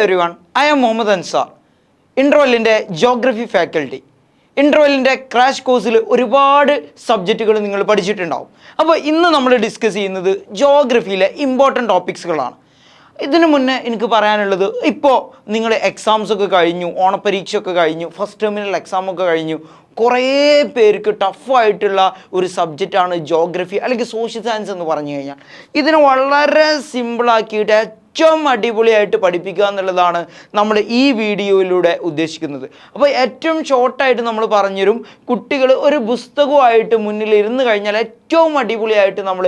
everyone, I am Mohammad Ansar, ഇൻ്റർവെല്ലിൻ്റെ geography faculty. ഇൻ്റർവെല്ലിൻ്റെ crash കോഴ്സിൽ ഒരുപാട് സബ്ജക്റ്റുകൾ നിങ്ങൾ പഠിച്ചിട്ടുണ്ടാവും. അപ്പോൾ ഇന്ന് നമ്മൾ ഡിസ്കസ് ചെയ്യുന്നത് ജോഗ്രഫിയിലെ ഇമ്പോർട്ടൻറ്റ് ടോപ്പിക്സുകളാണ്. ഇതിനു മുന്നേ എനിക്ക് പറയാനുള്ളത്, ഇപ്പോൾ നിങ്ങൾ എക്സാംസൊക്കെ കഴിഞ്ഞു, ഓണപ്പരീക്ഷയൊക്കെ കഴിഞ്ഞു, ഫസ്റ്റ് ടെർമിനൽ എക്സാമൊക്കെ കഴിഞ്ഞു. കുറേ പേർക്ക് ടഫായിട്ടുള്ള ഒരു സബ്ജക്റ്റാണ് ജോഗ്രഫി അല്ലെങ്കിൽ സോഷ്യൽ സയൻസ് എന്ന് പറഞ്ഞു കഴിഞ്ഞാൽ. ഇതിനെ വളരെ സിമ്പിളാക്കിയിട്ട് ഏറ്റവും അടിപൊളിയായിട്ട് പഠിപ്പിക്കുക എന്നുള്ളതാണ് നമ്മൾ ഈ വീഡിയോയിലൂടെ ഉദ്ദേശിക്കുന്നത്. അപ്പോൾ ഏറ്റവും ഷോർട്ടായിട്ട് നമ്മൾ പറഞ്ഞുതരും. കുട്ടികൾ ഒരു പുസ്തകമായിട്ട് മുന്നിൽ ഇരുന്ന് കഴിഞ്ഞാൽ ഏറ്റവും അടിപൊളിയായിട്ട് നമ്മൾ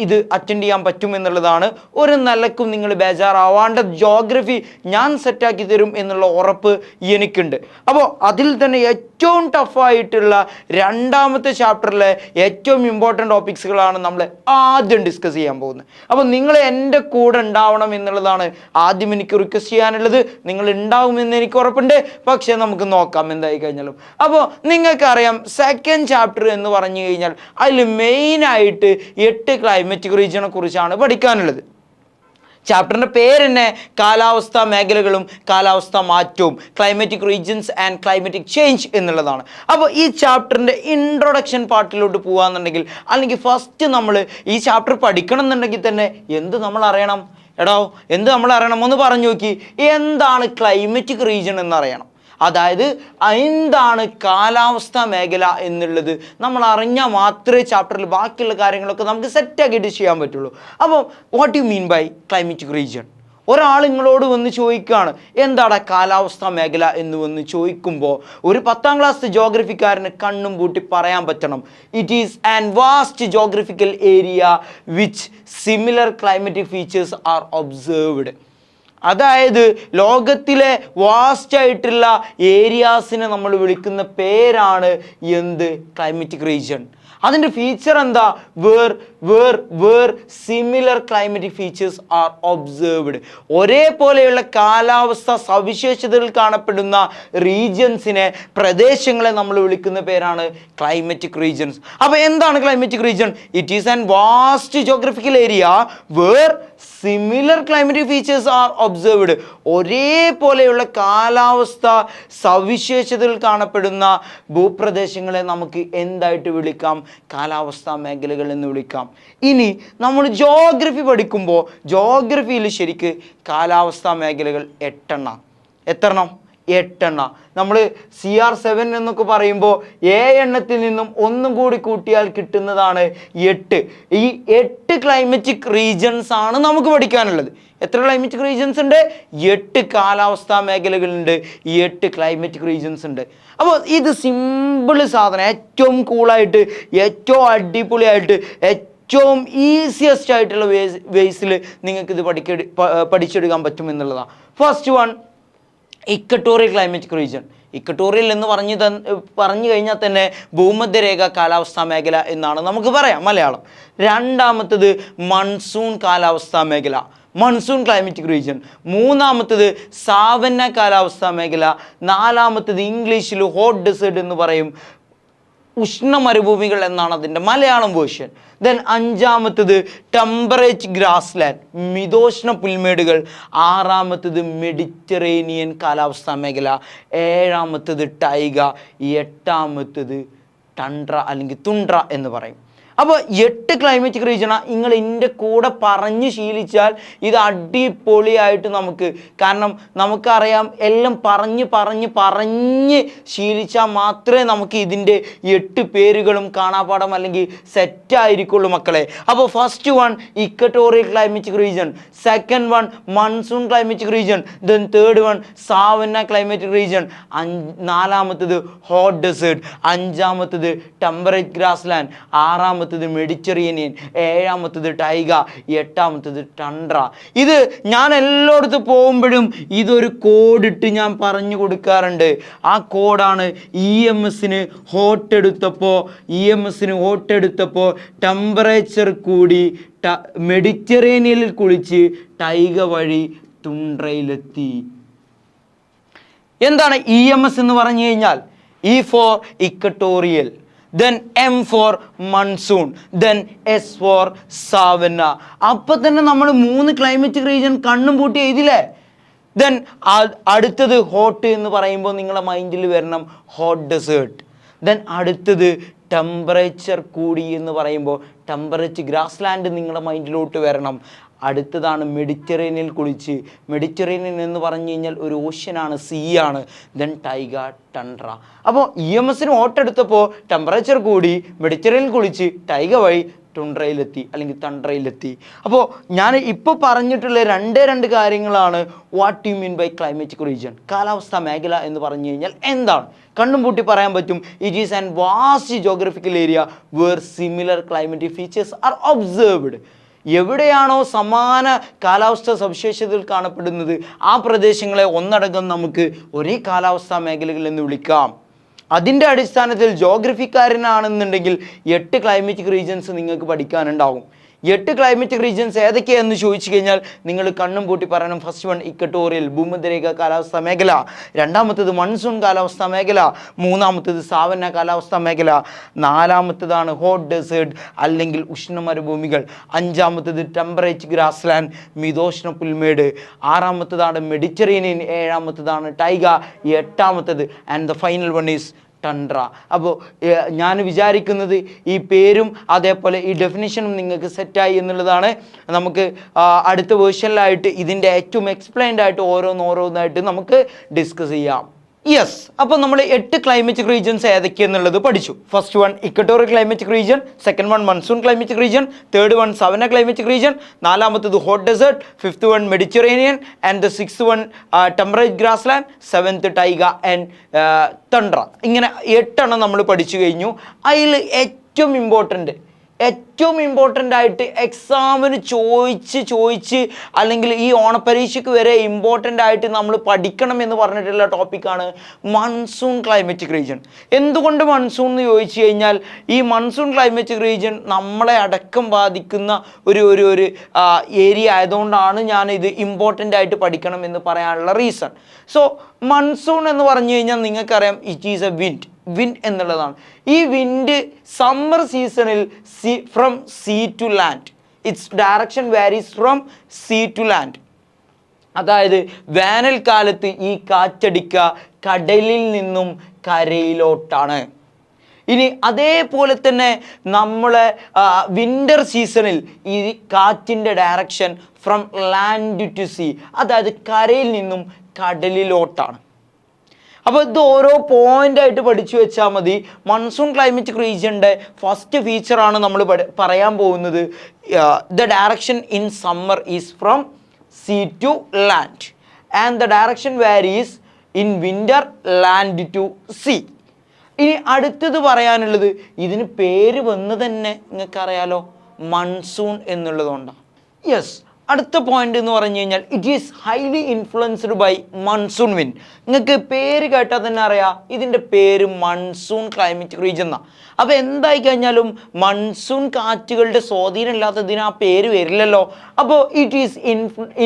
ഇത് അറ്റൻഡ് ചെയ്യാൻ പറ്റും എന്നുള്ളതാണ്. ഒരു നിലക്കും നിങ്ങൾ ബേജാറാവാണ്ട് ജോഗ്രഫി ഞാൻ സെറ്റാക്കി തരും എന്നുള്ള ഉറപ്പ് എനിക്കുണ്ട്. അപ്പോൾ അതിൽ തന്നെ ഏറ്റവും ടഫായിട്ടുള്ള രണ്ടാമത്തെ ചാപ്റ്ററിലെ ഏറ്റവും ഇമ്പോർട്ടൻറ്റ് ടോപ്പിക്സുകളാണ് നമ്മൾ ആദ്യം ഡിസ്കസ് ചെയ്യാൻ പോകുന്നത്. അപ്പോൾ നിങ്ങൾ എൻ്റെ കൂടെ ഉണ്ടാവണം എന്നുള്ളതാണ് ആദ്യം എനിക്ക് റിക്വസ്റ്റ് ചെയ്യാനുള്ളത്. നിങ്ങൾ ഉണ്ടാവുമെന്ന് എനിക്ക് ഉറപ്പുണ്ട്. പക്ഷേ നമുക്ക് നോക്കാം എന്തായി കഴിഞ്ഞാലും. അപ്പോൾ നിങ്ങൾക്കറിയാം, സെക്കൻഡ് ചാപ്റ്റർ എന്ന് പറഞ്ഞു കഴിഞ്ഞാൽ അതിൽ മെയിനായിട്ട് 8 ക്ലൈമറ്റിക് റീജിയനെ കുറിച്ചാണ് പഠിക്കാനുള്ളത്. ചാപ്റ്ററിൻ്റെ പേര് തന്നെ കാലാവസ്ഥാ മേഖലകളും കാലാവസ്ഥാ മാറ്റവും, climatic regions and climatic change എന്നുള്ളതാണ്. അപ്പോൾ ഈ ചാപ്റ്ററിൻ്റെ ഇൻട്രൊഡക്ഷൻ പാർട്ടിലോട്ട് പോകുകയെന്നുണ്ടെങ്കിൽ, അല്ലെങ്കിൽ ഫസ്റ്റ് നമ്മൾ ഈ ചാപ്റ്റർ പഠിക്കണം എന്നുണ്ടെങ്കിൽ തന്നെ എന്ത് നമ്മൾ അറിയണം? എന്ത് നമ്മൾ അറിയണം? ഒന്ന് പറഞ്ഞു നോക്കി. എന്താണ് ക്ലൈമറ്റിക് റീജിയൻ എന്നറിയണം. അതായത് എന്താണ് കാലാവസ്ഥാ മേഖല എന്നുള്ളത് നമ്മൾ അറിഞ്ഞാൽ മാത്രമേ ചാപ്റ്ററിൽ ബാക്കിയുള്ള കാര്യങ്ങളൊക്കെ നമുക്ക് സെറ്റാക്കിയിട്ട് ചെയ്യാൻ പറ്റുള്ളൂ. അപ്പോൾ what you mean by climatic region? ഒരാൾ നിങ്ങളോട് വന്ന് ചോദിക്കുകയാണ് എന്താണ് കാലാവസ്ഥാ മേഖല എന്ന് വന്ന് ചോദിക്കുമ്പോൾ ഒരു 10ാം ക്ലാസ് ജോഗ്രഫിക്കാരന് കണ്ണും പൂട്ടി പറയാൻ പറ്റണം, it is and vast geographical area which similar climatic features are observed. അതായത് ലോകത്തിലെ വാസ്റ്റായിട്ടുള്ള ഏരിയാസിനെ നമ്മൾ വിളിക്കുന്ന പേരാണ് എന്ത്? Climatic region. അതിൻ്റെ ഫീച്ചർ എന്താ? Where similar climatic features are observed. ഒരേപോലെയുള്ള കാലാവസ്ഥ സവിശേഷതകൾ കാണപ്പെടുന്ന റീജിയൻസിനെ, പ്രദേശങ്ങളെ നമ്മൾ വിളിക്കുന്ന പേരാണ് ക്ലൈമറ്റിക് റീജിയൻസ്. അപ്പോൾ എന്താണ് climatic region? It is an vast geographical area where similar climatic features are observed. ഒരേപോലെയുള്ള കാലാവസ്ഥ സവിശേഷതകൾ കാണപ്പെടുന്ന ഭൂപ്രദേശങ്ങളെ നമുക്ക് എന്തായിട്ട് വിളിക്കാം? കാലാവസ്ഥാ മേഖലകൾ എന്ന് വിളിക്കാം. ഇനി നമ്മൾ ജോഗ്രഫി പഠിക്കുമ്പോൾ ജോഗ്രഫിയിൽ ശരിക്ക് കാലാവസ്ഥാ മേഖലകൾ 8 എണ്ണം. നമ്മൾ CR7 എന്നൊക്കെ പറയുമ്പോൾ 7 എണ്ണത്തിൽ നിന്നും ഒന്നും കൂടി കൂട്ടിയാൽ കിട്ടുന്നതാണ് 8. ഈ 8 ക്ലൈമറ്റിക് റീജിയൻസ് ആണ് നമുക്ക് പഠിക്കാനുള്ളത്. എത്ര ക്ലൈമറ്റിക് റീജിയൻസ് ഉണ്ട്? 8 കാലാവസ്ഥാ മേഖലകളുണ്ട്, 8 ക്ലൈമറ്റിക് റീജിയൻസ് ഉണ്ട്. അപ്പോൾ ഇത് സിമ്പിൾ സാധനം, ഏറ്റവും കൂളായിട്ട്, ഏറ്റവും അടിപൊളിയായിട്ട്, ഏറ്റവും ഈസിയസ്റ്റ് ആയിട്ടുള്ള വേസിൽ നിങ്ങൾക്കിത് പഠിച്ചെടുക്കാൻ പറ്റും എന്നുള്ളതാണ്. First one, equatorial climatic region. Equatorial എന്ന് പറഞ്ഞു കഴിഞ്ഞാൽ തന്നെ ഭൂമധ്യരേഖ കാലാവസ്ഥാ മേഖല എന്നാണ് നമുക്ക് പറയാം മലയാളം. രണ്ടാമത്തത് മൺസൂൺ കാലാവസ്ഥാ മേഖല, മൺസൂൺ ക്ലൈമറ്റിക് റീജിയൻ. മൂന്നാമത്തത് സാവന്ന കാലാവസ്ഥാ മേഖല. നാലാമത്തത് ഇംഗ്ലീഷിൽ ഹോട്ട് ഡെസേർട്ട് എന്ന് പറയും, ഉഷ്ണ മരുഭൂമികൾ എന്നാണ് അതിൻ്റെ മലയാളം വേർഷൻ. ദെൻ അഞ്ചാമത്തത് ടെമ്പറേറ്റ് ഗ്രാസ് ലാൻഡ്, മിതോഷ്ണ പുൽമേടുകൾ. ആറാമത്തത് മെഡിറ്ററേനിയൻ കാലാവസ്ഥാ മേഖല. ഏഴാമത്തത് ടൈഗ. എട്ടാമത്തത് ടണ്ട്ര അല്ലെങ്കിൽ തുണ്ട്ര എന്ന് പറയും. അപ്പോൾ 8 ക്ലൈമറ്റിക് റീജിയനാണ്. നിങ്ങൾ എൻ്റെ കൂടെ പറഞ്ഞ് ശീലിച്ചാൽ ഇത് അടിപൊളിയായിട്ട് നമുക്ക്, കാരണം നമുക്കറിയാം എല്ലാം പറഞ്ഞ് ശീലിച്ചാൽ മാത്രമേ നമുക്ക് ഇതിൻ്റെ 8 പേരുകളും കാണാപ്പാടം അല്ലെങ്കിൽ സെറ്റായിരിക്കുള്ളൂ മക്കളെ. അപ്പോൾ first one equatorial climatic region, second one monsoon climatic region, then third one savanna climatic region, നാലാമത്തത് ഹോട്ട് ഡെസേർട്ട്, അഞ്ചാമത്തത് ടെമ്പറേറ്റ് ഗ്രാസ് ലാൻഡ്, ആറാമത്തത് മെഡിറ്ററേനിയൻ, ഏഴാമത്തത് ടൈഗ, എട്ടാമത്തത് ടണ്ട്ര. ഇത് ഞാൻ എല്ലായിടത്തും പോകുമ്പോഴും ഇതൊരു കോഡിട്ട് ഞാൻ പറഞ്ഞു കൊടുക്കാറുണ്ട്. ആ കോഡാണ് EMSന് ഹോട്ട് എടുത്തപ്പോൾ ടെമ്പറേച്ചർ കൂടി മെഡിറ്ററേനിയനിൽ കുളിച്ച് ടൈഗ വഴി തുണ്ട്രയിലെത്തി. എന്താണ് EMS എന്ന് പറഞ്ഞു കഴിഞ്ഞാൽ? E for equatorial, then M for monsoon, then S for savanna. അപ്പോൾ തന്നെ നമ്മൾ 3 ക്ലൈമറ്റിക് റീജിയൻ കണ്ണും പൂട്ടി എഴുതില്ലേ? ദെൻ അടുത്തത് ഹോട്ട് എന്ന് പറയുമ്പോൾ നിങ്ങളുടെ മൈൻഡിൽ വരണം ഹോട്ട് ഡെസേർട്ട്. ദെൻ അടുത്തത് ടെമ്പറേച്ചർ കൂടി എന്ന് പറയുമ്പോൾ ടെമ്പറേച്ചർ ഗ്രാസ് ലാൻഡ് നിങ്ങളുടെ മൈൻഡിലോട്ട് വരണം. അടുത്തതാണ് മെഡിറ്ററേനിയൻ കുളിച്ച്. മെഡിറ്ററേനിയൻ എന്ന് പറഞ്ഞു കഴിഞ്ഞാൽ ഒരു ഓഷ്യനാണ്, സീ ആണ്. ദെൻ ടൈഗ, ടണ്ട്ര. അപ്പോൾ EMS ഓട്ടെടുത്തപ്പോൾ ടെമ്പറേച്ചർ കൂടി, മെഡിറ്ററേനിയൻ കുളിച്ച്, ടൈഗ വഴി ടുണ്ട്രയിലെത്തി അല്ലെങ്കിൽ തണ്ട്രയിലെത്തി. അപ്പോൾ ഞാൻ ഇപ്പോൾ പറഞ്ഞിട്ടുള്ള രണ്ട് കാര്യങ്ങളാണ് what you mean by climatic region. കാലാവസ്ഥാ മേഖല എന്ന് പറഞ്ഞു കഴിഞ്ഞാൽ എന്താണ്? കണ്ണും പൂട്ടി പറയാൻ പറ്റും. It is an vast geographical area where similar climatic features are observed. എവിടെയാണോ സമാന കാലാവസ്ഥാ സവിശേഷതകൾ കാണപ്പെടുന്നത് ആ പ്രദേശങ്ങളെ ഒന്നടങ്കം നമുക്ക് ഒരേ കാലാവസ്ഥാ മേഖലകൾ എന്ന് വിളിക്കാം. അതിൻ്റെ അടിസ്ഥാനത്തിൽ ജോഗ്രഫിക്കാരനാണെന്നുണ്ടെങ്കിൽ 8 ക്ലൈമാറ്റിക് റീജിയൻസ് നിങ്ങൾക്ക് പഠിക്കാനുണ്ടാകും. 8 ക്ലൈമാറ്റിക് റീജിയൻസ് ഏതൊക്കെയാണെന്ന് ചോദിച്ചു കഴിഞ്ഞാൽ നിങ്ങൾ കണ്ണും പൂട്ടി പറയണം. ഫസ്റ്റ് വൺ ഇക്വട്ടോറിയൽ ഭൂമധ്യരേഖ കാലാവസ്ഥാ മേഖല, രണ്ടാമത്തേത് മൺസൂൺ കാലാവസ്ഥാ മേഖല, മൂന്നാമത്തേത് സാവന്ന കാലാവസ്ഥാ മേഖല, നാലാമത്തേതാണ് ഹോട്ട് ഡെസേർട്ട് അല്ലെങ്കിൽ ഉഷ്ണമരുഭൂമികൾ, അഞ്ചാമത്തേത് ടെമ്പറേച്ചർ ഗ്രാസ് ലാൻഡ് മിതോഷ്ണ പുൽമേട്, ആറാമത്തേതാണ് മെഡിറ്ററേനിയൻ, ഏഴാമത്തേതാണ് ടൈഗ, എട്ടാമത്തേത് and the final one is tundra. അപ്പോൾ ഞാൻ വിചാരിക്കുന്നത് ഈ പേരും അതേപോലെ ഈ ഡെഫിനിഷനും നിങ്ങൾക്ക് സെറ്റായി എന്നുള്ളതാണ്. നമുക്ക് അടുത്ത വേർഷനിലായിട്ട് ഇതിൻ്റെ ഏറ്റവും എക്സ്പ്ലെയിൻഡ് ആയിട്ട് ഓരോന്നായിട്ട് നമുക്ക് ഡിസ്കസ് ചെയ്യാം. യെസ്, അപ്പോൾ നമ്മൾ 8 ക്ലൈമാറ്റിക് റീജിയൻസ് ഏതൊക്കെയെന്നുള്ളത് പഠിച്ചു. First one equatorial climatic region, second one monsoon climatic region, third one savanna climatic region, നാലാമത്തത് hot desert, fifth one Mediterranean and the sixth one temperate grassland, seventh taiga and tundra. ഇങ്ങനെ 8 നമ്മൾ പഠിച്ചു കഴിഞ്ഞു. അതിൽ ഏറ്റവും important ആയിട്ട് എക്സാമിന് ചോദിച്ച് അല്ലെങ്കിൽ ഈ ഓണപ്പരീക്ഷയ്ക്ക് വരെ ഇമ്പോർട്ടൻ്റ് ആയിട്ട് നമ്മൾ പഠിക്കണം എന്ന് പറഞ്ഞിട്ടുള്ള ടോപ്പിക്കാണ് മൺസൂൺ ക്ലൈമാറ്റിക് റീജിയൻ. എന്തുകൊണ്ട് മൺസൂൺ എന്ന് ചോദിച്ചു കഴിഞ്ഞാൽ ഈ മൺസൂൺ ക്ലൈമാറ്റിക് റീജിയൻ നമ്മളെ അടക്കം ബാധിക്കുന്ന ഒരു ഏരിയ ആയതുകൊണ്ടാണ് ഞാൻ ഇത് ഇമ്പോർട്ടൻ്റ് ആയിട്ട് പഠിക്കണം എന്ന് പറയാനുള്ള റീസൺ. സോ മൺസൂൺ എന്ന് പറഞ്ഞു കഴിഞ്ഞാൽ നിങ്ങൾക്കറിയാം ഇറ്റ് ഈസ് എ വിൻഡ് എന്നുള്ളതാണ്. ഈ വിൻഡ് സമ്മർ സീസണിൽ from sea to land, its direction varies from sea to land. അതായത് വേനൽക്കാലത്ത് ഈ കാറ്റടിക്കുക കടലിൽ നിന്നും കരയിലോട്ടാണ്. ഇനി അതേപോലെ തന്നെ നമ്മളെ വിൻ്റർ സീസണിൽ ഈ കാറ്റിൻ്റെ direction from land to sea, അതായത് കരയിൽ നിന്നും കടലിലോട്ടാണ്. അപ്പോൾ ഇത് ഓരോ പോയിൻ്റായിട്ട് പഠിച്ചു വെച്ചാൽ മതി. മൺസൂൺ ക്ലൈമാറ്റിക് റീജിയൻ്റെ ഫസ്റ്റ് ഫീച്ചറാണ് നമ്മൾ പറയാൻ പോകുന്നത്. The direction in summer is from sea to land and the direction varies in winter land to sea. ഇനി അടുത്തത് പറയാനുള്ളത്, ഇതിന് പേര് വന്ന് തന്നെ നിങ്ങൾക്കറിയാലോ, മൺസൂൺ എന്നുള്ളതുകൊണ്ടാണ്. യെസ്, അടുത്ത പോയിന്റ് എന്ന് പറഞ്ഞു കഴിഞ്ഞാൽ it is highly influenced by monsoon wind. നിങ്ങൾക്ക് പേര് കേട്ടാൽ തന്നെ അറിയാം ഇതിൻ്റെ പേര് മൺസൂൺ ക്ലൈമാറ്റിക് റീജിയൻ എന്നാണ്. അപ്പോൾ എന്തായി കഴിഞ്ഞാലും മൺസൂൺ കാറ്റുകളുടെ സ്വാധീനം ഇല്ലാത്തതിന് ആ പേര് വരില്ലല്ലോ. അപ്പോൾ it is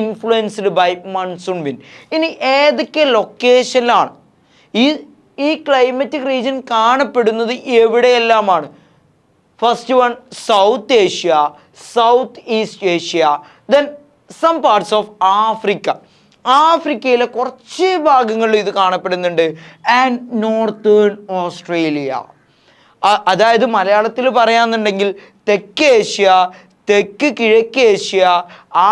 influenced by monsoon wind. ഇനി ഏതൊക്കെ ലൊക്കേഷനിലാണ് ഈ ക്ലൈമാറ്റിക് റീജിയൻ കാണപ്പെടുന്നത്, എവിടെയെല്ലാമാണ്? First one south Asia, south east Asia, then some parts of Africa. ആഫ്രിക്കയിലെ കുറച്ച് ഭാഗങ്ങളിൽ ഇത് കാണപ്പെടുന്നുണ്ട്. ആൻഡ് നോർത്തേൺ ഓസ്ട്രേലിയ, അതായത് മലയാളത്തിൽ പറയാന്നുണ്ടെങ്കിൽ തെക്ക് ഏഷ്യ, തെക്ക് കിഴക്ക് ഏഷ്യ,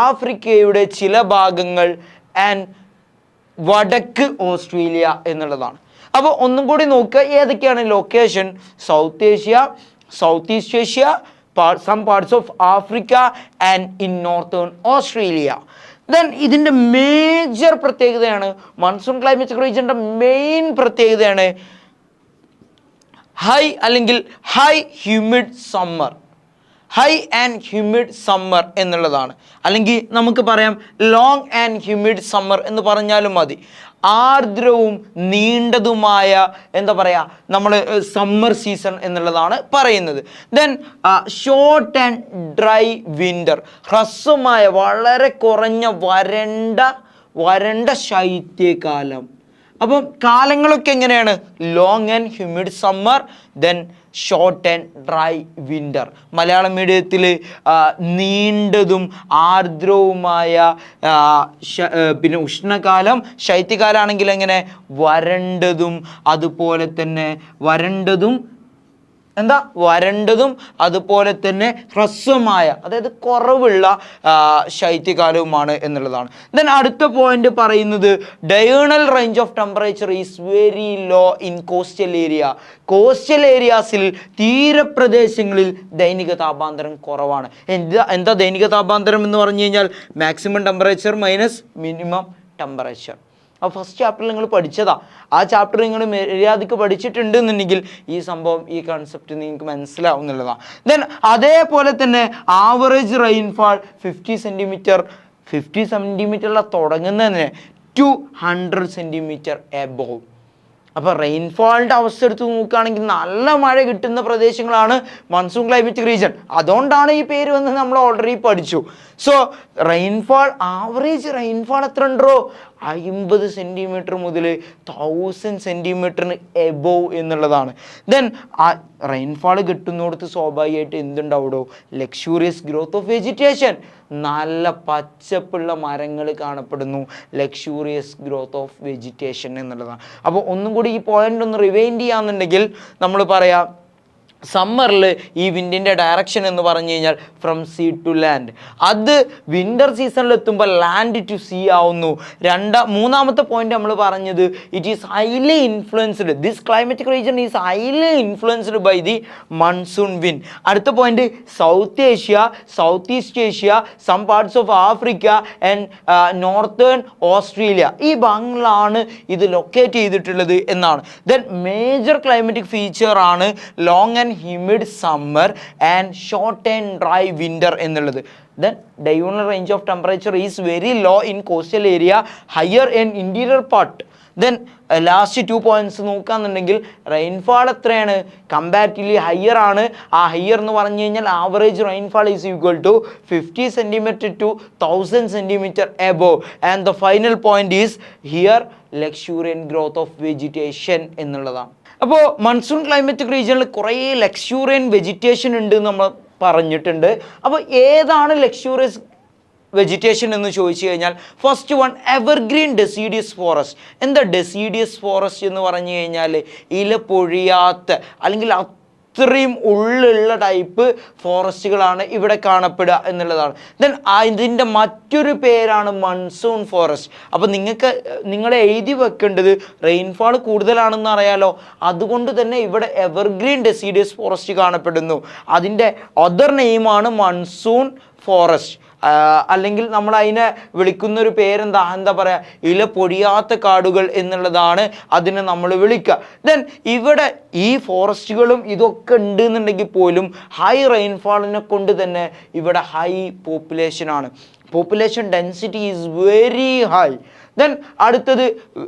ആഫ്രിക്കയുടെ ചില ഭാഗങ്ങൾ ആൻഡ് വടക്ക് ഓസ്ട്രേലിയ എന്നുള്ളതാണ്. അപ്പോൾ ഒന്നും കൂടി നോക്കുക ഏതൊക്കെയാണ് location. South Asia, south east Asia, some parts of Africa and in northern Australia. Then ഇതിൻ്റെ മേജർ പ്രത്യേകതയാണ്, മൺസൂൺ ക്ലൈമാറ്റിക് റീജിയൻ്റെ മെയിൻ പ്രത്യേകതയാണ് ഹൈ ഹ്യൂമിഡ് സമ്മർ എന്നുള്ളതാണ്. അല്ലെങ്കിൽ നമുക്ക് പറയാം ലോങ് ആൻഡ് ഹ്യൂമിഡ് സമ്മർ എന്ന് പറഞ്ഞാലും മതി. ആർദ്രവും നീണ്ടതുമായ നമ്മൾ സമ്മർ സീസൺ എന്നുള്ളതാണ് പറയുന്നത്. Then short and dry winter, ഹ്രസ്വമായ വളരെ കുറഞ്ഞ വരണ്ട ശൈത്യകാലം. അപ്പം കാലങ്ങളൊക്കെ എങ്ങനെയാണ്? Long and humid summer, then short and dry winter. Malayalam മീഡിയത്തിൽ നീണ്ടതും ആർദ്രവുമായ പിന്നെ ഉഷ്ണകാലം, ശൈത്യകാലമാണെങ്കിൽ എങ്ങനെ വരണ്ടതും, അതുപോലെ തന്നെ വരണ്ടതും അതുപോലെ തന്നെ ഹ്രസ്വമായ, അതായത് കുറവുള്ള ശൈത്യകാലവുമാണ് എന്നുള്ളതാണ്. ദെൻ അടുത്ത പോയിന്റ് പറയുന്നത് diurnal range of temperature is very low in coastal area. Coastal ഏരിയാസിൽ, തീരപ്രദേശങ്ങളിൽ ദൈനിക താപാന്തരം കുറവാണ്. എന്താ ദൈനിക താപാന്തരം എന്ന് പറഞ്ഞു കഴിഞ്ഞാൽ maximum temperature minus minimum temperature. അപ്പോൾ ഫസ്റ്റ് ചാപ്റ്ററിൽ നിങ്ങൾ പഠിച്ചതാ. ആ ചാപ്റ്റർ നിങ്ങൾ മര്യാദയ്ക്ക് പഠിച്ചിട്ടുണ്ട് എന്നുണ്ടെങ്കിൽ ഈ സംഭവം, ഈ കൺസെപ്റ്റ് നിങ്ങൾക്ക് മനസ്സിലാവും എന്നുള്ളതാണ്. ദെൻ അതേപോലെ തന്നെ ആവറേജ് റെയിൻഫാൾ 50 സെൻറ്റിമീറ്ററിലാണ് തുടങ്ങുന്നതിന് 200 സെൻറ്റിമീറ്റർ എബോവ്. അപ്പോൾ റെയിൻഫാളിൻ്റെ അവസ്ഥ എടുത്ത് നോക്കുകയാണെങ്കിൽ നല്ല മഴ കിട്ടുന്ന പ്രദേശങ്ങളാണ് മൺസൂൺ ക്ലൈമറ്റിക് റീജിയൻ. അതുകൊണ്ടാണ് ഈ പേര് വന്ന് നമ്മൾ ഓൾറെഡി പഠിച്ചു. സോ റെയിൻഫാൾ, ആവറേജ് റെയിൻഫാൾ എത്ര ഉണ്ടോ? 50 സെൻറ്റിമീറ്റർ മുതൽ 1000 സെൻറ്റിമീറ്ററിന് എബോവ് എന്നുള്ളതാണ്. ദെൻ ആ റെയിൻഫാൾ കിട്ടുന്നിടത്ത് സ്വാഭാവികമായിട്ട് എന്തുണ്ടാവുമോ? ലക്ഷൂറിയസ് ഗ്രോത്ത് ഓഫ് വെജിറ്റേഷൻ, നല്ല പച്ചപ്പുള്ള മരങ്ങൾ കാണപ്പെടുന്നു. ലക്ഷൂറിയസ് ഗ്രോത്ത് ഓഫ് വെജിറ്റേഷൻ എന്നുള്ളതാണ്. അപ്പോൾ ഒന്നും കൂടി ഈ പോയിന്റ് ഒന്ന് റിവൈൻഡ് ചെയ്യാന്നുണ്ടെങ്കിൽ നമ്മൾ പറയാം, സമ്മറിൽ ഈ വിൻഡിൻ്റെ ഡയറക്ഷൻ എന്ന് പറഞ്ഞു കഴിഞ്ഞാൽ ഫ്രം സീ ടു ലാൻഡ്. അത് വിൻ്റർ സീസണിൽ എത്തുമ്പോൾ ലാൻഡ് ടു സീ ആവുന്നു. മൂന്നാമത്തെ പോയിന്റ് നമ്മൾ പറഞ്ഞത് it is highly influenced, this climatic region is highly influenced by the monsoon wind. അടുത്ത point South Asia, south east Asia, some parts of Africa and northern Australia, ഈ ഭാഗങ്ങളിലാണ് ഇത് locate ചെയ്തിട്ടുള്ളത് എന്നാണ്. ദെൻ മേജർ ക്ലൈമറ്റിക് ഫീച്ചറാണ് long and humid summer and short and dry winter എന്നുള്ളത്. Then diurnal range of temperature is very low in coastal area, higher in interior part. Then last 2 points നോക്കുകയാണെന്നുണ്ടെങ്കിൽ rainfall എത്രയാണ്? Comparatively higher ആണ്. ആ higher എന്ന് പറഞ്ഞു കഴിഞ്ഞാൽ average rainfall is equal to 50 centimetre to 1000 centimetre above. And the final point is here luxuriant growth of vegetation എന്നുള്ളതാണ്. അപ്പോൾ monsoon climatic റീജിയനിൽ കുറേ ലക്ഷൂറിയൻ വെജിറ്റേഷൻ ഉണ്ട് നമ്മൾ പറഞ്ഞിട്ടുണ്ട്. അപ്പോൾ ഏതാണ് ലക്ഷൂറിയസ് വെജിറ്റേഷൻ എന്ന് ചോദിച്ചു കഴിഞ്ഞാൽ first one evergreen deciduous forest. എന്താ ഡെസീഡിയസ് ഫോറസ്റ്റ് എന്ന് പറഞ്ഞു കഴിഞ്ഞാൽ ഇല പൊഴിയാത്ത അല്ലെങ്കിൽ അത്രയും ഉള്ളുള്ള ടൈപ്പ് ഫോറസ്റ്റുകളാണ് ഇവിടെ കാണപ്പെടുക എന്നുള്ളതാണ്. ദെൻ ഇതിൻ്റെ മറ്റൊരു പേരാണ് മൺസൂൺ ഫോറസ്റ്റ്. അപ്പോൾ നിങ്ങൾ എഴുതി വെക്കേണ്ടത് റെയിൻഫാൾ കൂടുതലാണെന്ന് അറിയാലോ, അതുകൊണ്ട് തന്നെ ഇവിടെ എവർഗ്രീൻ ഡെസീഡിയസ് ഫോറസ്റ്റ് കാണപ്പെടുന്നു. അതിൻ്റെ അതർ നെയിമാണ് മൺസൂൺ ഫോറസ്റ്റ്. അല്ലെങ്കിൽ നമ്മൾ അതിനെ വിളിക്കുന്നൊരു പേരെന്താ പറയുക, ഇല പൊടിയാത്ത കാടുകൾ എന്നുള്ളതാണ് അതിനെ നമ്മൾ വിളിക്കുക. ദെൻ ഇവിടെ ഈ ഫോറസ്റ്റുകളും ഇതൊക്കെ ഉണ്ട് എന്നുണ്ടെങ്കിൽ പോലും ഹൈ റെയിൻഫാളിനെ കൊണ്ട് തന്നെ ഇവിടെ ഹൈ പോപ്പുലേഷനാണ്. Population density is very high. Then അടുത്തത്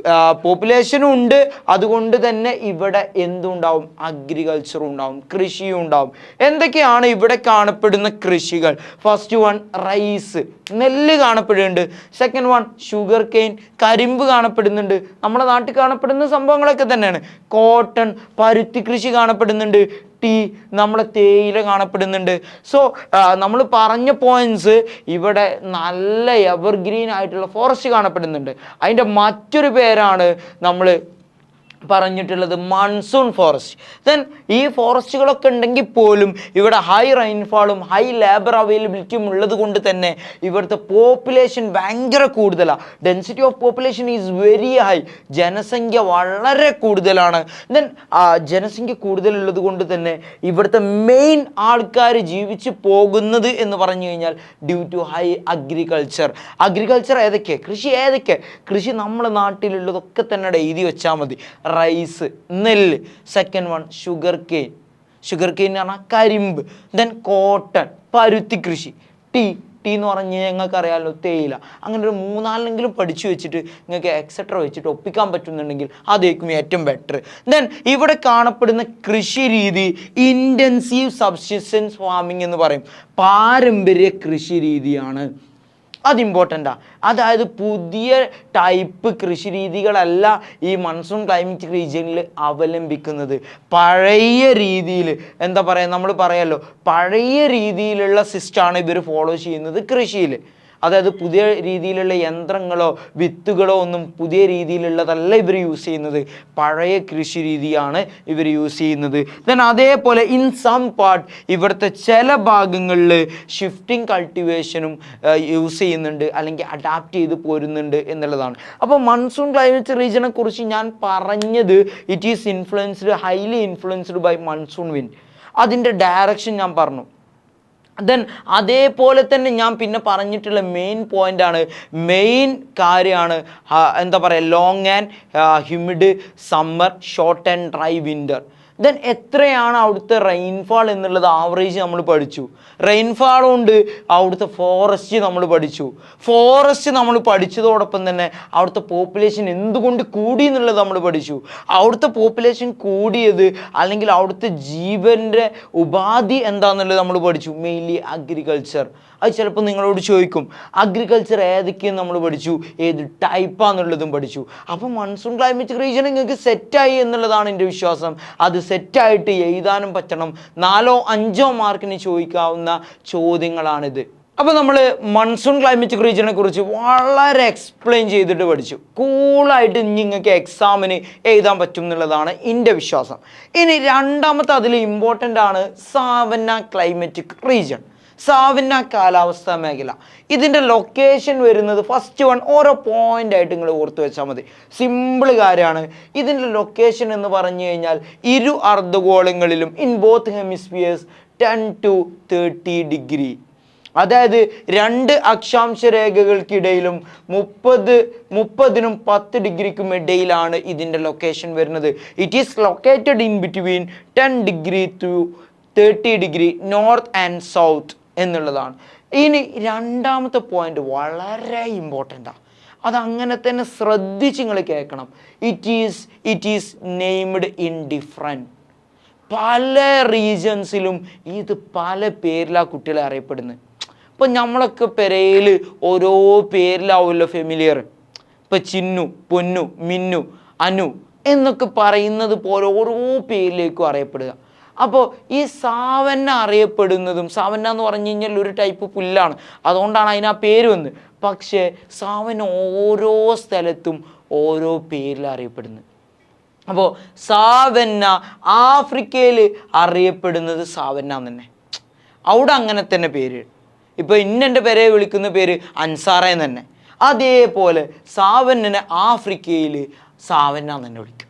പോപ്പുലേഷനും ഉണ്ട്, അതുകൊണ്ട് തന്നെ ഇവിടെ എന്തുണ്ടാവും? അഗ്രികൾച്ചറും ഉണ്ടാവും, കൃഷിയും ഉണ്ടാവും. എന്തൊക്കെയാണ് ഇവിടെ കാണപ്പെടുന്ന കൃഷികൾ? ഫസ്റ്റ് വൺ റൈസ്, നെല്ല് കാണപ്പെടുന്നുണ്ട്. സെക്കൻഡ് വൺ ഷുഗർ കെയിൻ, കരിമ്പ് കാണപ്പെടുന്നുണ്ട്. നമ്മുടെ നാട്ടിൽ കാണപ്പെടുന്ന സംഭവങ്ങളൊക്കെ തന്നെയാണ്. കോട്ടൺ, പരുത്തി കൃഷി കാണപ്പെടുന്നുണ്ട്. ടീ, നമ്മളെ തേയില കാണപ്പെടുന്നുണ്ട്. സോ നമ്മൾ പറഞ്ഞ പോയിന്റ്സ് ഇവിടെ നല്ല എവർഗ്രീൻ ആയിട്ടുള്ള ഫോറസ്റ്റ് കാണപ്പെടുന്നുണ്ട്. അതിൻ്റെ മറ്റൊരു പേരാണ് നമ്മൾ പറഞ്ഞിട്ടുള്ളത് മൺസൂൺ ഫോറസ്റ്റ്. ദെൻ ഈ ഫോറസ്റ്റുകളൊക്കെ ഉണ്ടെങ്കിൽ പോലും ഇവിടെ ഹൈ റെയിൻഫാളും ഹൈ ലേബർ അവൈലബിലിറ്റിയും ഉള്ളത് കൊണ്ട് തന്നെ ഇവിടുത്തെ പോപ്പുലേഷൻ ഭയങ്കര കൂടുതലാണ്. Density of population is very high. ജനസംഖ്യ വളരെ കൂടുതലാണ്. ദെൻ ജനസംഖ്യ കൂടുതലുള്ളത് കൊണ്ട് തന്നെ ഇവിടുത്തെ മെയിൻ ആൾക്കാർ ജീവിച്ച് പോകുന്നത് എന്ന് പറഞ്ഞു കഴിഞ്ഞാൽ ഡ്യൂ ടു ഹൈ അഗ്രികൾച്ചർ. ഏതൊക്കെ കൃഷി? കൃഷി നമ്മുടെ നാട്ടിലുള്ളതൊക്കെ തന്നെ എഴുതി വെച്ചാൽ മതി. റൈസ്, നെല്ല്. സെക്കൻഡ് വൺ ഷുഗർ കെയിൻ എന്ന് പറഞ്ഞാൽ കരിമ്പ്. ദെൻ കോട്ടൺ, പരുത്തി കൃഷി. ടീ എന്ന് പറഞ്ഞ് ഞങ്ങൾക്ക് അറിയാമല്ലോ, തേയില. അങ്ങനെ ഒരു 3-4 പഠിച്ചു വെച്ചിട്ട് നിങ്ങൾക്ക് എക്സെട്ര വെച്ചിട്ട് ഒപ്പിക്കാൻ പറ്റുന്നുണ്ടെങ്കിൽ അതായിരിക്കും ഏറ്റവും ബെറ്റർ. ദെൻ ഇവിടെ കാണപ്പെടുന്ന കൃഷി രീതി ഇൻറ്റൻസീവ് സബ്സിസ്റ്റൻസ് ഫാമിംഗ് എന്ന് പറയും. പാരമ്പര്യ കൃഷി രീതിയാണ്. അത് ഇമ്പോർട്ടൻ്റാണ്. അതായത് പുതിയ ടൈപ്പ് കൃഷി രീതികളല്ല ഈ മൺസൂൺ ക്ലൈമറ്റ് റീജിയനിൽ അവലംബിക്കുന്നത്. പഴയ രീതിയിൽ എന്താ പറയുക, നമ്മൾ പറയാമല്ലോ, പഴയ രീതിയിലുള്ള സിസ്റ്റമാണ് ഇവർ ഫോളോ ചെയ്യുന്നത് കൃഷിയിൽ. അതായത് പുതിയ രീതിയിലുള്ള യന്ത്രങ്ങളോ വിത്തുകളോ ഒന്നും പുതിയ രീതിയിലുള്ളതല്ല ഇവർ യൂസ് ചെയ്യുന്നത്, പഴയ കൃഷി രീതിയാണ് ഇവർ യൂസ് ചെയ്യുന്നത്. ദെൻ അതേപോലെ ഇൻ സം പാർട്ട് ഇവിടുത്തെ ചില ഭാഗങ്ങളിൽ ഷിഫ്റ്റിംഗ് കൾട്ടിവേഷനും യൂസ് ചെയ്യുന്നുണ്ട്, അല്ലെങ്കിൽ അഡാപ്റ്റ് ചെയ്ത് പോരുന്നുണ്ട് എന്നുള്ളതാണ്. അപ്പോൾ മൺസൂൺ ക്ലൈമറ്റ് റീജിയനെ കുറിച്ച് ഞാൻ പറഞ്ഞത് it is influenced, highly influenced by monsoon wind. അതിൻ്റെ ഡയറക്ഷൻ ഞാൻ പറഞ്ഞു. ദെൻ അതേപോലെ തന്നെ ഞാൻ പിന്നെ പറഞ്ഞിട്ടുള്ള മെയിൻ പോയിൻ്റാണ്, മെയിൻ കാര്യമാണ് എന്താ പറയുക, long and humid summer, short and dry winter. Then എത്രയാണ് അവിടുത്തെ റെയിൻഫാൾ എന്നുള്ളത് ആവറേജ് നമ്മൾ പഠിച്ചു. റെയിൻഫാൾ കൊണ്ട് അവിടുത്തെ ഫോറസ്റ്റ് നമ്മൾ പഠിച്ചു. ഫോറസ്റ്റ് നമ്മൾ പഠിച്ചതോടൊപ്പം തന്നെ അവിടുത്തെ പോപ്പുലേഷൻ എന്തുകൊണ്ട് കൂടി എന്നുള്ളത് നമ്മൾ പഠിച്ചു. അവിടുത്തെ പോപ്പുലേഷൻ കൂടിയത് അല്ലെങ്കിൽ അവിടുത്തെ ജീവൻ്റെ ഉപാധി എന്താണെന്നുള്ളത് നമ്മൾ പഠിച്ചു. Mainly agriculture. അത് ചിലപ്പോൾ നിങ്ങളോട് ചോദിക്കും, അഗ്രികൾച്ചർ ഏതൊക്കെയെന്ന് നമ്മൾ പഠിച്ചു, ഏത് ടൈപ്പാന്നുള്ളതും പഠിച്ചു. അപ്പം മൺസൂൺ ക്ലൈമറ്റ് റീജിയൻ നിങ്ങൾക്ക് സെറ്റായി എന്നുള്ളതാണ് എൻ്റെ വിശ്വാസം. അത് സെറ്റായിട്ട് എഴുതാനും പറ്റണം. 4-5 മാർക്കിന് ചോദിക്കാവുന്ന ചോദ്യങ്ങളാണിത്. അപ്പോൾ നമ്മൾ മൺസൂൺ ക്ലൈമറ്റ് റീജിയനെ കുറിച്ച് വളരെ എക്സ്പ്ലെയിൻ ചെയ്തിട്ട് പഠിച്ചു. കൂളായിട്ട് നിങ്ങൾക്ക് എക്സാമിന് എഴുതാൻ പറ്റും എന്നുള്ളതാണ് എൻ്റെ വിശ്വാസം. ഇനി രണ്ടാമത്തെ അതിൽ ഇമ്പോർട്ടൻ്റ് ആണ് സാവന്ന ക്ലൈമറ്റിക് റീജിയൻ, സാവന്ന കാലാവസ്ഥാ മേഖല. ഇതിൻ്റെ ലൊക്കേഷൻ വരുന്നത് ഫസ്റ്റ് വൺ ഓരോ പോയിൻ്റായിട്ട് നിങ്ങൾ ഓർത്ത് വെച്ചാൽ മതി. സിമ്പിൾ കാര്യമാണ്. ഇതിൻ്റെ ലൊക്കേഷൻ എന്ന് പറഞ്ഞു കഴിഞ്ഞാൽ ഇരു അർദ്ധഗോളങ്ങളിലും in both hemispheres 10 to 30 degree. അതായത് 2 അക്ഷാംശ രേഖകൾക്കിടയിലും 30-നും 10 ഡിഗ്രിക്കും ഇടയിലാണ് ഇതിൻ്റെ ലൊക്കേഷൻ വരുന്നത്. It is located in between 10 degree to 30 degree north and south എന്നുള്ളതാണ്. ഇനി രണ്ടാമത്തെ പോയിന്റ് വളരെ ഇമ്പോർട്ടൻ്റാണ്. അതങ്ങനെ തന്നെ ശ്രദ്ധിച്ച് നിങ്ങൾ കേൾക്കണം. It is named in different. പല റീജൻസിലും ഇത് പല പേരിലാണ് കുട്ടികളെ അറിയപ്പെടുന്നത്. ഇപ്പം നമ്മളൊക്കെ പെരയിൽ ഓരോ പേരിലാവുമല്ലോ ഫെമിലിയർ. ഇപ്പം ചിന്നു, പൊന്നു, മിന്നു, അനു എന്നൊക്കെ പറയുന്നത് പോലെ ഓരോ പേരിലേക്കും അറിയപ്പെടുക. അപ്പോൾ ഈ സാവന്ന അറിയപ്പെടുന്നതും, സാവന്ന എന്ന് പറഞ്ഞു കഴിഞ്ഞാൽ ഒരു ടൈപ്പ് പുല്ലാണ്, അതുകൊണ്ടാണ് അതിന് ആ പേര് വന്നത്. പക്ഷേ സാവന്ന ഓരോ സ്ഥലത്തും ഓരോ പേരിൽ അറിയപ്പെടുന്നത്. അപ്പോൾ സാവന്ന ആഫ്രിക്കയിൽ അറിയപ്പെടുന്നത് സാവന്ന തന്നെ, അവിടെ അങ്ങനെ തന്നെ പേര്. ഇപ്പോൾ ഇന്നെൻ്റെ പേരെ വിളിക്കുന്ന പേര് അൻസാറ എന്ന് തന്നെ. അതേപോലെ സാവന്നനെ ആഫ്രിക്കയിൽ സാവന്ന തന്നെ വിളിക്കും.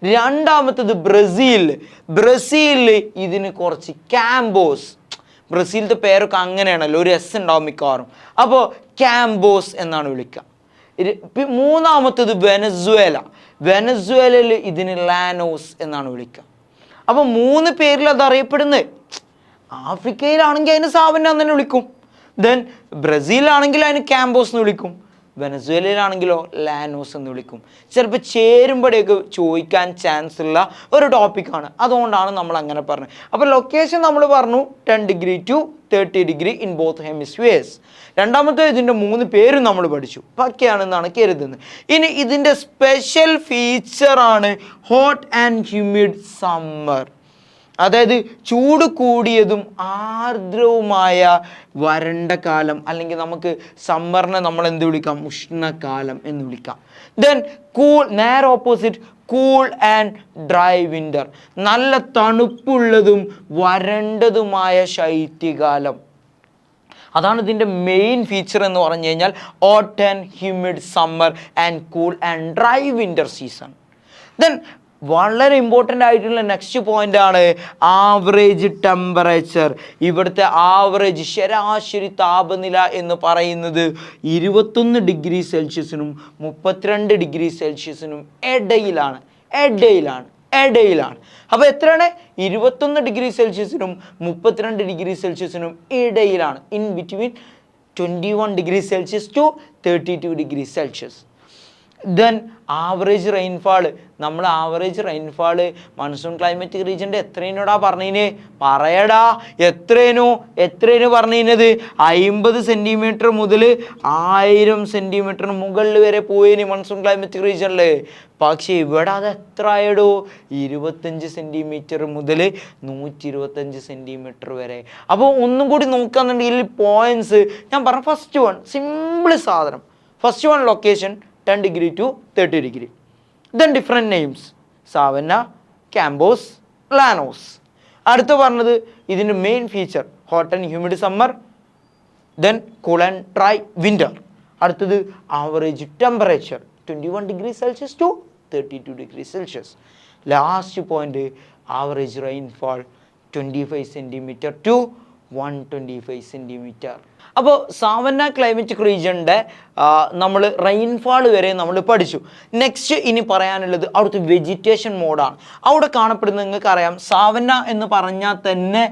രണ്ടാമത്തത് ബ്രസീലിൽ ഇതിന് കുറച്ച് ക്യാമ്പോസ്, ബ്രസീലത്തെ പേരൊക്കെ അങ്ങനെയാണല്ലോ, ഒരു എസ് ഉണ്ടാവും മിക്കവാറും. അപ്പോൾ ക്യാമ്പോസ് എന്നാണ് വിളിക്കുക. മൂന്നാമത്തത് വെനസ്വേലയിൽ ഇതിന് ലാനോസ് എന്നാണ് വിളിക്കുക. അപ്പോൾ 3 പേരിൽ അത് അറിയപ്പെടുന്നത്. ആഫ്രിക്കയിലാണെങ്കിൽ അതിന് സാവന്ന എന്ന് തന്നെ വിളിക്കും. ദെൻ ബ്രസീലാണെങ്കിൽ അതിന് ക്യാമ്പോസ് എന്ന് വിളിക്കും. വെനസ്വേലയിലാണെങ്കിലോ ലാനോസ് എന്ന് വിളിക്കും. ചിലപ്പോൾ ചേരുമ്പോഴേക്ക് ചോദിക്കാൻ ചാൻസ് ഉള്ള ഒരു ടോപ്പിക്കാണ്, അതുകൊണ്ടാണ് നമ്മൾ അങ്ങനെ പറഞ്ഞത്. അപ്പോൾ ലൊക്കേഷൻ നമ്മൾ പറഞ്ഞു 10 degree to 30 degree in both hemispheres. രണ്ടാമത്തെ ഇതിൻ്റെ 3 പേരും നമ്മൾ പഠിച്ചു, പക്കയാണെന്നാണ് കരുതുന്നത്. ഇനി ഇതിൻ്റെ സ്പെഷ്യൽ ഫീച്ചറാണ് ഹോട്ട് ആൻഡ് ഹ്യൂമിഡ് സമ്മർ. അതായത് ചൂട് കൂടിയതും ആർദ്രവുമായ വരണ്ട കാലം, അല്ലെങ്കിൽ നമുക്ക് സമ്മറിനെ നമ്മൾ എന്ത് വിളിക്കാം, ഉഷ്ണകാലം എന്ന് വിളിക്കാം. ദെൻ നേരെ opposite cool and dry winter, നല്ല തണുപ്പുള്ളതും വരണ്ടതുമായ ശൈത്യകാലം. അതാണ് ഇതിൻ്റെ മെയിൻ ഫീച്ചർ എന്ന് പറഞ്ഞു കഴിഞ്ഞാൽ hot and humid summer and cool and dry winter season. Then വളരെ ഇമ്പോർട്ടൻ്റ് ആയിട്ടുള്ള നെക്സ്റ്റ് പോയിന്റ് ആണ് ആവറേജ് ടെമ്പറേച്ചർ. ഇവിടുത്തെ ആവറേജ് ശരാശരി താപനില എന്ന് പറയുന്നത് 21 ഡിഗ്രി സെൽഷ്യസിനും 32 ഡിഗ്രി സെൽഷ്യസിനും ഇടയിലാണ്. അപ്പോൾ എത്രയാണ്? 21 ഡിഗ്രി സെൽഷ്യസിനും 32 ഡിഗ്രി സെൽഷ്യസിനും ഇടയിലാണ്. In between 21 degree Celsius to 32 degree Celsius. Then average rainfall, നമ്മൾ ആവറേജ് റെയിൻഫാൾ മൺസൂൺ ക്ലൈമറ്റിക് റീജിയൻ്റെ എത്രേനോടാ പറഞ്ഞതിന്, പറയടാ എത്രേനു പറഞ്ഞത്? 50 സെൻറ്റിമീറ്റർ മുതൽ 1000 സെൻറ്റിമീറ്ററിന് മുകളിൽ വരെ പോയിന് മൺസൂൺ ക്ലൈമറ്റിക് റീജിയനിൽ. പക്ഷേ ഇവിടെ അത് എത്ര ആയിടോ? 25 സെൻറ്റിമീറ്റർ മുതൽ 125 സെൻറ്റിമീറ്റർ വരെ. അപ്പോൾ ഒന്നും കൂടി നോക്കുകയാണെന്നുണ്ടെങ്കിൽ പോയിന്റ്സ് ഞാൻ പറഞ്ഞ ഫസ്റ്റ് വൺ സിമ്പിൾ സാധനം. First one location 10 degree to 30 degree. Then different names, savanna, campos, llanos. അടുത്ത് പറഞ്ഞത് ഇതിൻ്റെ main feature hot and humid summer, then cool and dry winter. അടുത്തത് average temperature 21 degree Celsius to 32 degree Celsius. Last point average rainfall 25 centimetre to 125 centimetre. അപ്പോൾ savanna climatic റീജിയൻ്റെ നമ്മൾ rainfall വരെ നമ്മൾ പഠിച്ചു. നെക്സ്റ്റ് ഇനി പറയാനുള്ളത് അവിടുത്തെ വെജിറ്റേഷൻ മോഡാണ്. അവിടെ കാണപ്പെടുന്നത് നിങ്ങൾക്കറിയാം, സാവന്ന എന്ന് പറഞ്ഞാൽ തന്നെ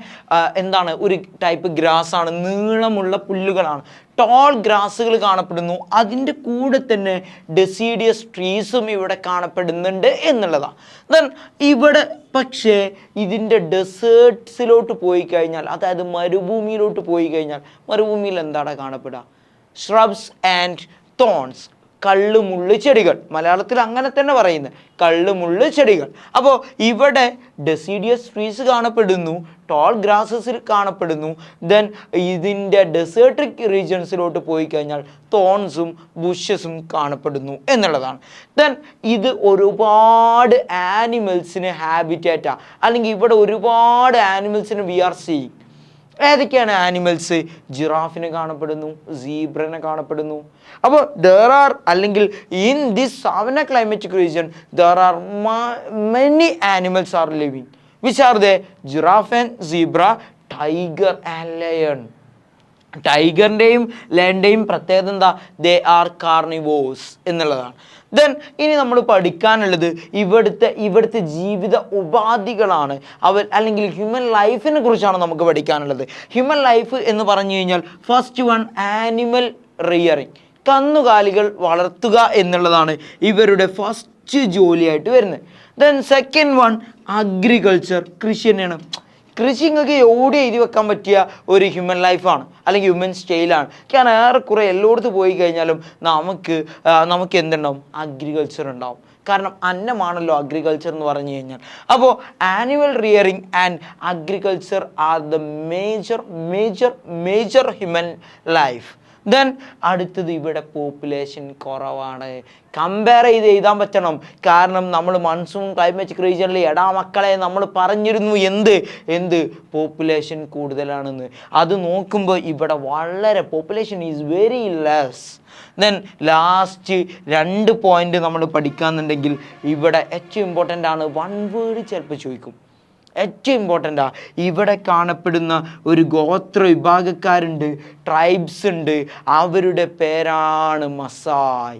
എന്താണ്, ഒരു ടൈപ്പ് ഗ്രാസാണ്, നീളമുള്ള പുല്ലുകളാണ്, ടോൾ ഗ്രാസുകൾ കാണപ്പെടുന്നു. അതിൻ്റെ കൂടെ തന്നെ ഡെസിഡിയസ് ട്രീസും ഇവിടെ കാണപ്പെടുന്നുണ്ട് എന്നുള്ളതാണ്. ദെൻ ഇവിടെ പക്ഷേ ഇതിൻ്റെ ഡെസേർട്സിലോട്ട് പോയി കഴിഞ്ഞാൽ, അതായത് മരുഭൂമിയിലോട്ട് പോയി കഴിഞ്ഞാൽ, മരുഭൂമിയിൽ എന്താണ് കാണപ്പെടുക? ഷ്രബ്സ് ആൻഡ് തോൺസ്, കള്ളുമുള്ള് ചെടികൾ. മലയാളത്തിൽ അങ്ങനെ തന്നെ പറയുന്നത്, കള്ളുമുള്ള് ചെടികൾ. അപ്പോൾ ഇവിടെ ഡെസിഡിയസ് ട്രീസ് കാണപ്പെടുന്നു, ടോൾ ഗ്രാസസിൽ കാണപ്പെടുന്നു. ദെൻ ഇതിൻ്റെ ഡെസേർട്ടിക് റീജിയൻസിലോട്ട് പോയി കഴിഞ്ഞാൽ തോൺസും ബുഷസും കാണപ്പെടുന്നു എന്നുള്ളതാണ്. ദെൻ ഇത് ഒരുപാട് ആനിമൽസിന് ഹാബിറ്റേറ്റാണ്, അല്ലെങ്കിൽ ഇവിടെ ഒരുപാട് ആനിമൽസിന് വി ആർ സീയിങ്. ഏതൊക്കെയാണ് ആനിമൽസ്? ജിറാഫിനെ കാണപ്പെടുന്നു, സീബ്രനെ കാണപ്പെടുന്നു. അപ്പോൾ ദർ ആർ, അല്ലെങ്കിൽ in this savanna climatic region there are many animals are living. Which are they? Giraffe and zebra, tiger and lion. ടൈഗറിൻ്റെയും ലയണിൻ്റെയും പ്രത്യേകത എന്താ? ദേ ആർ കാർണിവോഴ്സ് എന്നുള്ളതാണ്. ദെൻ ഇനി നമ്മൾ പഠിക്കാനുള്ളത് ഇവിടുത്തെ ജീവിത ഉപാധികളാണ്, അല്ലെങ്കിൽ ഹ്യൂമൻ ലൈഫിനെ കുറിച്ചാണ് നമുക്ക് പഠിക്കാനുള്ളത്. ഹ്യൂമൻ ലൈഫ് എന്ന് പറഞ്ഞു കഴിഞ്ഞാൽ ഫസ്റ്റ് വൺ ആനിമൽ റിയറിങ്, കന്നുകാലികൾ വളർത്തുക എന്നുള്ളതാണ് ഇവരുടെ ഫസ്റ്റ് ജോലിയായിട്ട് വരുന്നത്. ദെൻ സെക്കൻഡ് വൺ അഗ്രികൾച്ചർ, കൃഷി തന്നെയാണ്. കൃഷി നിങ്ങൾക്ക് എവിടെ എഴുതി വെക്കാൻ പറ്റിയ ഒരു ഹ്യൂമൻ ലൈഫാണ്, അല്ലെങ്കിൽ ഹ്യൂമൻ സ്റ്റൈലാണ്. കാരണം ഏറെക്കുറെ എല്ലായിടത്ത് പോയി കഴിഞ്ഞാലും നമുക്ക് എന്തുണ്ടാവും? അഗ്രികൾച്ചർ ഉണ്ടാവും. കാരണം അന്നമാണല്ലോ അഗ്രികൾച്ചർ എന്ന് പറഞ്ഞു കഴിഞ്ഞാൽ. അപ്പോൾ animal rearing and agriculture are the major human life. Then അടുത്തത് ഇവിടെ പോപ്പുലേഷൻ കുറവാണ്. കമ്പയർ ചെയ്ത് എഴുതാൻ പറ്റണം. കാരണം നമ്മൾ മൺസൂൺ ക്ലൈമറ്റിക് റീജിയനിൽ മക്കളെ നമ്മൾ പറഞ്ഞിരുന്നു എന്ത് പോപ്പുലേഷൻ കൂടുതലാണെന്ന്. അത് നോക്കുമ്പോൾ ഇവിടെ വളരെ population is very less. Then last 2 point നമ്മൾ പഠിക്കാന്നുണ്ടെങ്കിൽ ഇവിടെ ഏറ്റവും ഇമ്പോർട്ടൻ്റ് ആണ്. 1 വേർഡ് ചിലപ്പോൾ ചോദിക്കും, ഏറ്റവും ഇമ്പോർട്ടൻ്റാ. ഇവിടെ കാണപ്പെടുന്ന ഒരു ഗോത്ര വിഭാഗക്കാരുണ്ട്, ട്രൈബ്സ് ഉണ്ട്. അവരുടെ പേരാണ് മസായ്.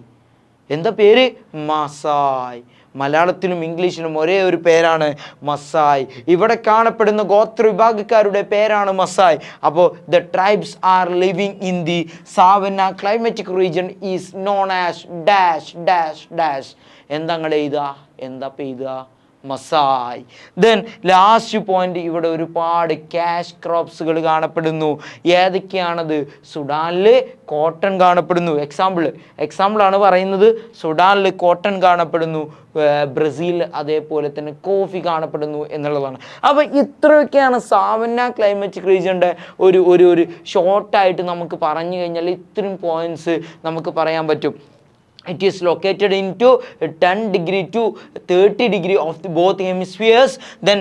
എന്താ പേര്? മസായ്. മലയാളത്തിലും ഇംഗ്ലീഷിലും ഒരേ ഒരു പേരാണ് മസായ്. ഇവിടെ കാണപ്പെടുന്ന ഗോത്ര വിഭാഗക്കാരുടെ പേരാണ് മസായ്. അപ്പോൾ the tribes are living in the savanna climatic region is known as dash dash dash. എന്താ എഴുതുക? മസായ്. ദെൻ ലാസ്റ്റ് പോയിന്റ്, ഇവിടെ ഒരുപാട് ക്യാഷ് ക്രോപ്സുകൾ കാണപ്പെടുന്നു. ഏതൊക്കെയാണത്? സുഡാനിൽ കോട്ടൺ കാണപ്പെടുന്നു. എക്സാമ്പിളാണ് പറയുന്നത്. സുഡാനിൽ കോട്ടൺ കാണപ്പെടുന്നു, ബ്രസീൽ അതേപോലെ തന്നെ കോഫി കാണപ്പെടുന്നു എന്നുള്ളതാണ്. അപ്പോൾ ഇത്രയൊക്കെയാണ് സാവന്ന ക്ലൈമറ്റിക് റീജിയൻ്റെ ഒരു ഷോർട്ടായിട്ട് നമുക്ക് പറഞ്ഞു കഴിഞ്ഞാൽ ഇത്രയും പോയിന്റ്സ് നമുക്ക് പറയാൻ പറ്റും. It is located into 10 degree to 30 degree of both hemispheres. Then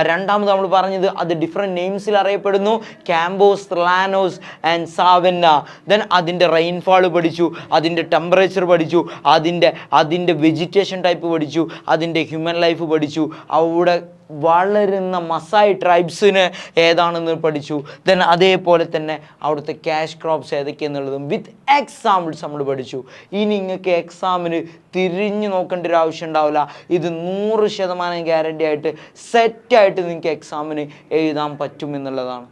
രണ്ടാമത് നമ്മൾ പറഞ്ഞത് അത് ഡിഫറെൻറ്റ് നെയിംസിൽ അറിയപ്പെടുന്നു, ക്യാമ്പോസ്, ലാനോസ് ആൻഡ് സാവന്ന. ദെൻ അതിൻ്റെ റെയിൻഫാൾ പഠിച്ചു, അതിൻ്റെ ടെമ്പറേച്ചർ പഠിച്ചു, അതിൻ്റെ വെജിറ്റേഷൻ ടൈപ്പ് പഠിച്ചു, അതിൻ്റെ ഹ്യൂമൻ ലൈഫ് പഠിച്ചു, അവിടെ വളരുന്ന മസായ് ട്രൈബ്സിന് ഏതാണെന്ന് പഠിച്ചു. ദെൻ അതേപോലെ തന്നെ അവിടുത്തെ ക്യാഷ് ക്രോപ്സ് ഏതൊക്കെയെന്നുള്ളതും വിത്ത് എക്സാമ്പിൾസ് നമ്മൾ പഠിച്ചു. ഇനി നിങ്ങൾക്ക് എക്സാമിന് തിരിഞ്ഞു നോക്കേണ്ട ഒരു ആവശ്യം ഉണ്ടാവില്ല. ഇത് 100% ഗ്യാരണ്ടി ആയിട്ട് സെറ്റായിട്ട് നിങ്ങൾക്ക് എക്സാമിന് എഴുതാൻ പറ്റുമെന്നുള്ളതാണ്.